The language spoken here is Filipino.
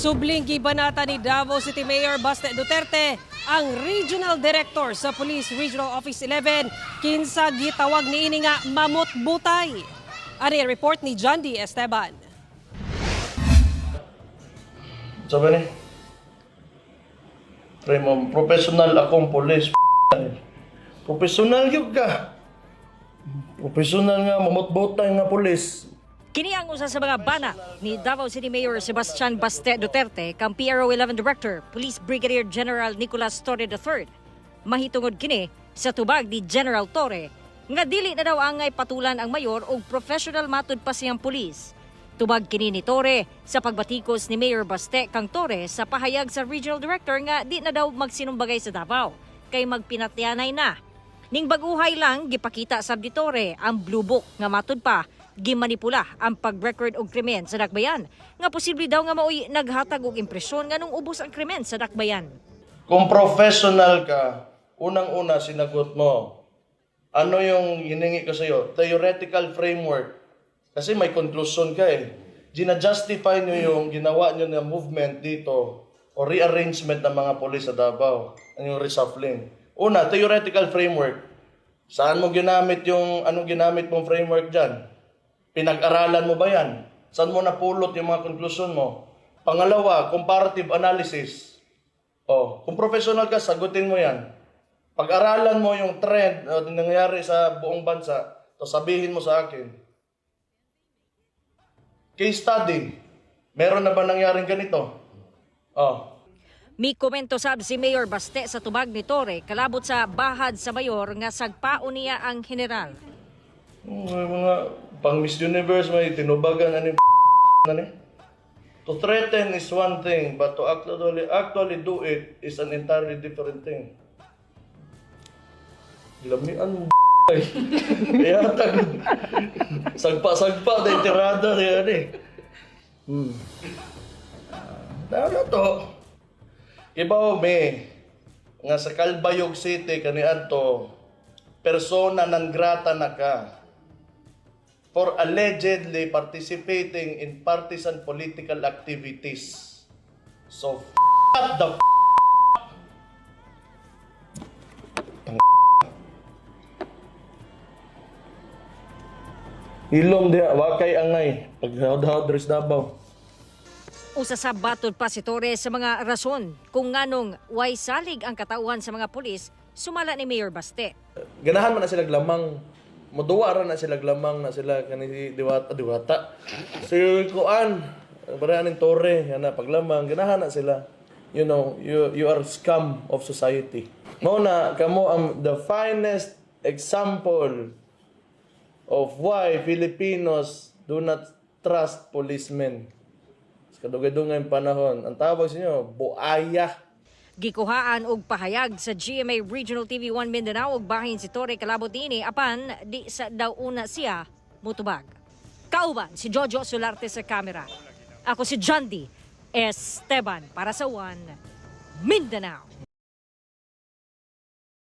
Subling gibanata ni Davao City Mayor Baste Duterte ang Regional Director sa Police Regional Office 11 kinsa gitawag niini nga mamutbutay. Ari report ni John D. Esteban. Sabi ni, professional akong police. Professional yun ka. Professional nga, mamutbutay nga police. Kini ang usa sa mga bana ni Davao City Mayor Sebastian Baste Duterte kang PRO 11 Director, Police Brigadier General Nicolas Torre III. Mahitungod kini sa tubag ni General Torre nga dili na daw angay patulan ang mayor og professional matud pa siyang pulis. Tubag kini ni Torre sa pagbatikos ni Mayor Baste kang Torre sa pahayag sa Regional Director nga di na daw magsinumbagay sa Davao kay magpinatyanay na. Ning baguhay lang gipakita sa Torre ang blue book nga matud pa gimanipula ang pag-record og krimen sa Dakbayan nga posible daw nga maoy naghatag og impresyon nga nung ubos ang krimen sa Dakbayan. Kung professional ka, unang-una sinagot mo, ano yung hiningi ko sa'yo? Theoretical framework. Kasi may conclusion ka eh. Gina-justify nyo yung ginawa nyo na movement dito o rearrangement ng mga polis sa Davao. Ano yung reshuffling. Una, theoretical framework. Saan mo ginamit yung, anong ginamit mong framework dyan? Pinag-aralan mo ba yan? Saan mo napulot yung mga konklusyon mo? Pangalawa, comparative analysis. Kung professional ka, sagutin mo yan. Pag-aralan mo yung trend na nangyayari sa buong bansa, to sabihin mo sa akin. Case study. Meron na ba nangyaring ganito? Mi komento sab si Mayor Baste sa tubag ni Torre kalabot sa bahad sa mayor nga sagpaon niya ang general. May mga pang Miss Universe may tinubagan ani. To threaten is one thing, but to actually do it is an entirely different thing. Lamian kaya sagpa dahil tirada yan eh. Ano to? Ibaw me, nga sa Calbayog City kaniadto persona non grata na ka for allegedly participating in partisan political activities. So, the ilong dia, wakay angay, paghawd-hawd res Davao. Usa sa batod pa si Torre sa mga rason kung nganong way salig ang katauhan sa mga pulis sumala ni Mayor Baste. Ganahan man na sila lamang, moduwa ra na sila lamang na sila kani diwata. So kuan, baraning Torre yana paglamang ganahan na sila. You know, you are scum of society. Mao na kamo ang the finest example of why Filipinos do not trust policemen. Sa kadugay-dugay panahon, ang tawag sa inyo, buaya. Gikuhaan og pahayag sa GMA Regional TV 1 Mindanao og bahin si Torre kalabot niini apan di sa daw una siya mutubag. Kauban si Jojo Solarte sa kamera. Ako si John D. Esteban para sa 1 Mindanao.